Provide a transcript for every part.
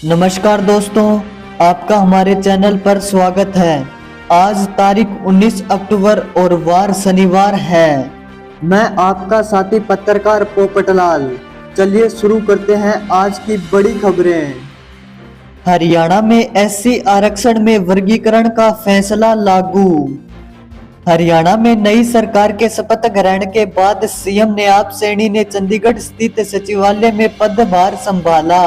नमस्कार दोस्तों, आपका हमारे चैनल पर स्वागत है। आज तारीख 19 अक्टूबर और वार शनिवार है। मैं आपका साथी पत्रकार पोपटलाल। चलिए शुरू करते हैं आज की बड़ी खबरें। हरियाणा में एससी आरक्षण में वर्गीकरण का फैसला लागू। हरियाणा में नई सरकार के शपथ ग्रहण के बाद सीएम नयाब सैनी ने चंडीगढ़ स्थित सचिवालय में पदभार संभाला।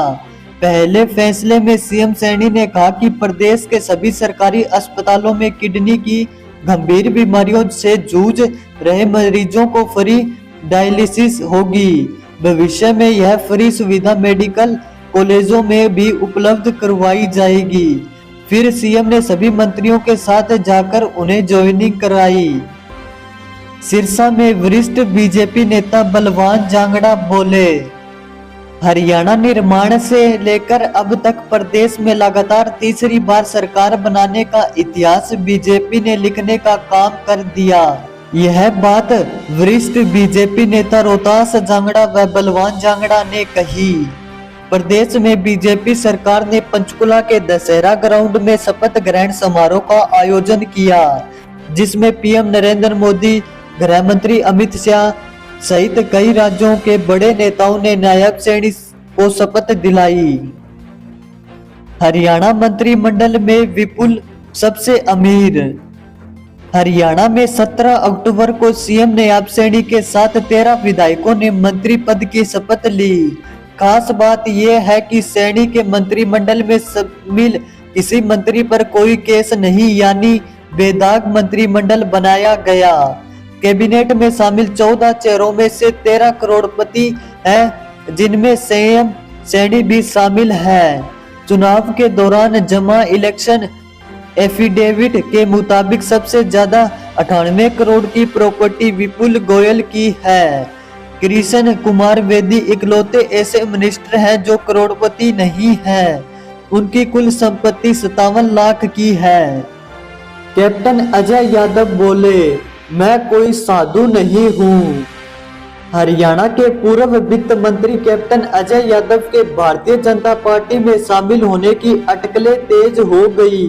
पहले फैसले में सीएम सैनी ने कहा कि प्रदेश के सभी सरकारी अस्पतालों में किडनी की गंभीर बीमारियों से जूझ रहे मरीजों को फ्री डायलिसिस होगी। भविष्य में यह फ्री सुविधा मेडिकल कॉलेजों में भी उपलब्ध करवाई जाएगी। फिर सीएम ने सभी मंत्रियों के साथ जाकर उन्हें ज्वाइनिंग कराई। सिरसा में वरिष्ठ बीजेपी नेता बलवान जांगड़ा बोले, हरियाणा निर्माण से लेकर अब तक प्रदेश में लगातार तीसरी बार सरकार बनाने का इतिहास बीजेपी ने लिखने का काम कर दिया। यह बात वरिष्ठ बीजेपी नेता रोहतास जांगड़ा व बलवान जांगड़ा ने कही। प्रदेश में बीजेपी सरकार ने पंचकुला के दशहरा ग्राउंड में शपथ ग्रहण समारोह का आयोजन किया, जिसमें पीएम नरेंद्र मोदी, गृह मंत्री अमित शाह सहित कई राज्यों के बड़े नेताओं ने नायब सैनी को शपथ दिलाई। हरियाणा मंत्रिमंडल में विपुल सबसे अमीर। हरियाणा में 17 अक्टूबर को सीएम नयाब सैनी के साथ 13 विधायकों ने मंत्री पद की शपथ ली। खास बात यह है कि सैनी के मंत्रिमंडल में शामिल किसी मंत्री पर कोई केस नहीं, यानी बेदाग मंत्रिमंडल बनाया गया। कैबिनेट में शामिल 14 चेहरों में से 13 करोड़पति हैं, जिनमें सीएम सैनी भी शामिल है। चुनाव के दौरान जमा इलेक्शन एफिडेविट के मुताबिक सबसे ज्यादा 98 करोड़ की प्रॉपर्टी विपुल गोयल की है। कृष्ण कुमार बेदी इकलौते ऐसे मिनिस्टर हैं जो करोड़पति नहीं हैं। उनकी कुल संपत्ति 57 लाख की है। कैप्टन अजय यादव बोले, मैं कोई साधु नहीं हूँ। हरियाणा के पूर्व वित्त मंत्री कैप्टन अजय यादव के भारतीय जनता पार्टी में शामिल होने की अटकलें तेज हो गई।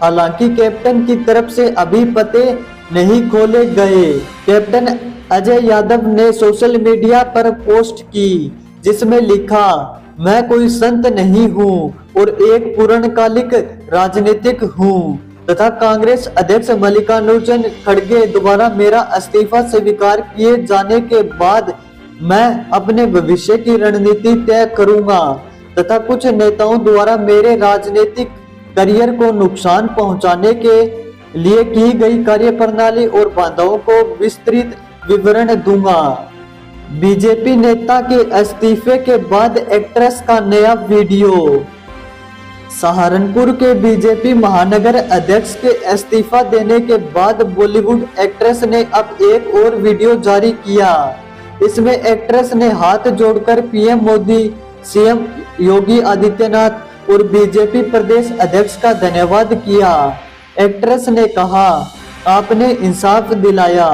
हालांकि कैप्टन की तरफ से अभी पते नहीं खोले गए। कैप्टन अजय यादव ने सोशल मीडिया पर पोस्ट की, जिसमें लिखा, मैं कोई संत नहीं हूँ और एक पूर्णकालिक राजनीतिक हूँ तथा कांग्रेस अध्यक्ष मल्लिकार्जुन खड़गे द्वारा मेरा इस्तीफा स्वीकार किए जाने के बाद मैं अपने भविष्य की रणनीति तय करूंगा तथा कुछ नेताओं द्वारा मेरे राजनीतिक करियर को नुकसान पहुंचाने के लिए की गई कार्यप्रणाली और बाधाओं को विस्तृत विवरण दूंगा। बीजेपी नेता के इस्तीफे के बाद एक्ट्रेस का नया वीडियो। सहारनपुर के बीजेपी महानगर अध्यक्ष के इस्तीफा देने के बाद बॉलीवुड एक्ट्रेस ने अब एक और वीडियो जारी किया। इसमें एक्ट्रेस ने हाथ जोड़कर पीएम मोदी, सीएम योगी आदित्यनाथ और बीजेपी प्रदेश अध्यक्ष का धन्यवाद किया। एक्ट्रेस ने कहा, आपने इंसाफ दिलाया।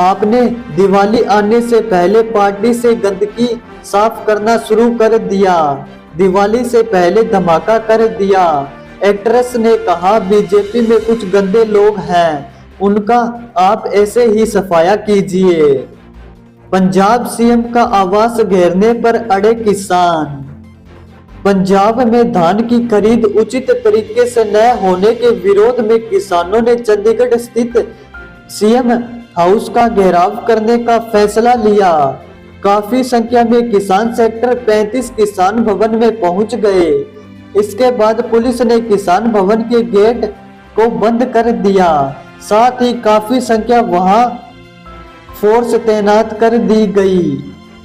आपने दिवाली आने से पहले पार्टी से गंदगी साफ करना शुरू कर दिया। दिवाली से पहले धमाका कर दिया। एक्ट्रेस ने कहा, बीजेपी में कुछ गंदे लोग हैं, उनका आप ऐसे ही सफाया कीजिए। पंजाब सीएम का आवास घेरने पर अड़े किसान। पंजाब में धान की खरीद उचित तरीके से न होने के विरोध में किसानों ने चंडीगढ़ स्थित सीएम हाउस का घेराव करने का फैसला लिया। काफी संख्या में किसान सेक्टर 35 किसान भवन में पहुंच गए। इसके बाद पुलिस ने किसान भवन के गेट को बंद कर दिया। साथ ही काफी संख्या वहां फोर्स तैनात कर दी गई।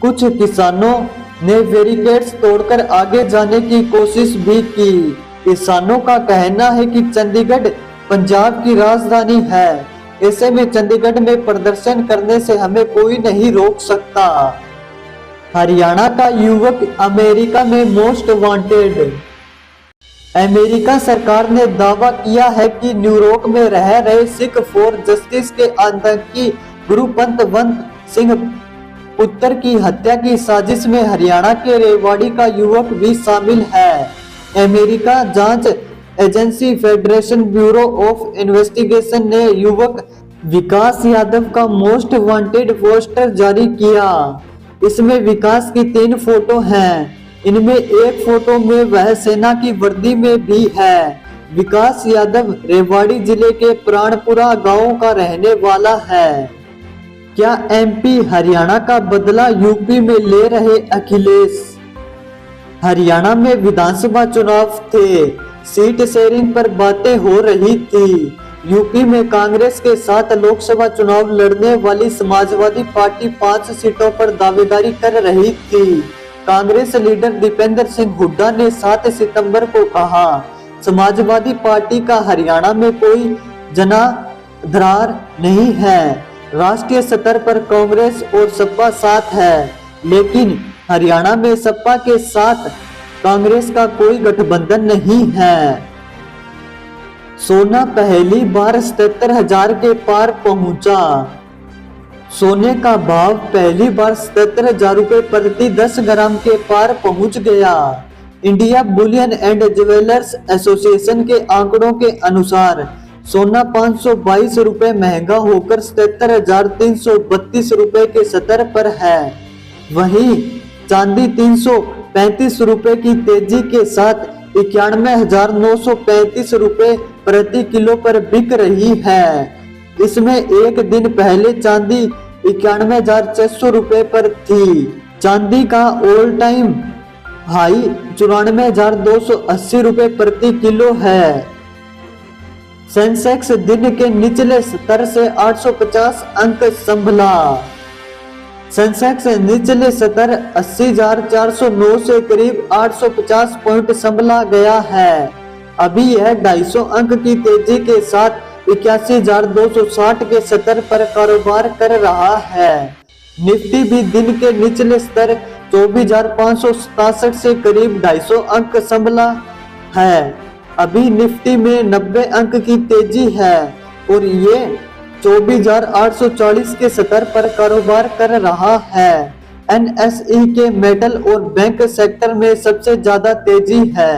कुछ किसानों ने बैरिकेड्स तोड़कर आगे जाने की कोशिश भी की। किसानों का कहना है कि चंडीगढ़ पंजाब की राजधानी है, ऐसे में चंडीगढ़ में प्रदर्शन करने से हमें कोई नहीं रोक सकता। हरियाणा का युवक अमेरिका में मोस्ट वांटेड। अमेरिका सरकार ने दावा किया है कि न्यूयॉर्क में रह रहे सिख फॉर जस्टिस के आतंकी गुरपंत सिंह पुत्र की हत्या की साजिश में हरियाणा के रेवाड़ी का युवक भी शामिल है। अमेरिका जांच agency federation bureau of investigation ने युवक विकास यादव का मोस्ट वांटेड पोस्टर जारी किया। इसमें विकास की 3 फोटो हैं। इनमें एक फोटो में वह सेना की वर्दी में भी है। विकास यादव रेवाड़ी जिले के प्राणपुरा गांव का रहने वाला है। क्या एमपी हरियाणा का बदला यूपी में ले रहे अखिलेश? हरियाणा में विधानसभा चुनाव थे, सीट शेयरिंग पर बातें हो रही थी। यूपी में कांग्रेस के साथ लोकसभा चुनाव लड़ने वाली समाजवादी पार्टी 5 सीटों पर दावेदारी कर रही थी। कांग्रेस लीडर दीपेंद्र सिंह हुड्डा ने 7 सितंबर को कहा, समाजवादी पार्टी का हरियाणा में कोई जनाधार नहीं है। राष्ट्रीय स्तर पर कांग्रेस और सपा साथ है, लेकिन हरियाणा में सपा के साथ कांग्रेस का कोई गठबंधन नहीं है। सोना पहली बार 77,000 के पार पहुंचा। सोने का भाव पहली बार 77,000 रुपए प्रति 10 ग्राम के पार पहुंच गया। India Boolean and jewellers association के आंकड़ों के अनुसार सोना 522 रुपए महंगा होकर 77,332 रुपए के स्तर पर है। वहीं चांदी 335 रुपए की तेजी के साथ 91,935 रुपए प्रति किलो पर बिक रही है। इसमें एक दिन पहले चांदी 91,600 रुपए पर थी। चांदी का ऑल टाइम हाई 94,280 रुपए प्रति किलो है। सेंसेक्स दिन के निचले स्तर से 850 अंक संभला। सेंसेक्स निचले स्तर 80,409 से करीब 850 पॉइंट संभला गया है। अभी यह 250 अंक की तेजी के साथ 81,260 के स्तर पर कारोबार कर रहा है। निफ्टी भी दिन के निचले स्तर 24,567 से करीब 250 अंक संभला है। अभी निफ्टी में 90 अंक की तेजी है और ये 24,840 के स्तर पर कारोबार कर रहा है। एनएसई के मेटल और बैंक सेक्टर में सबसे ज्यादा तेजी है।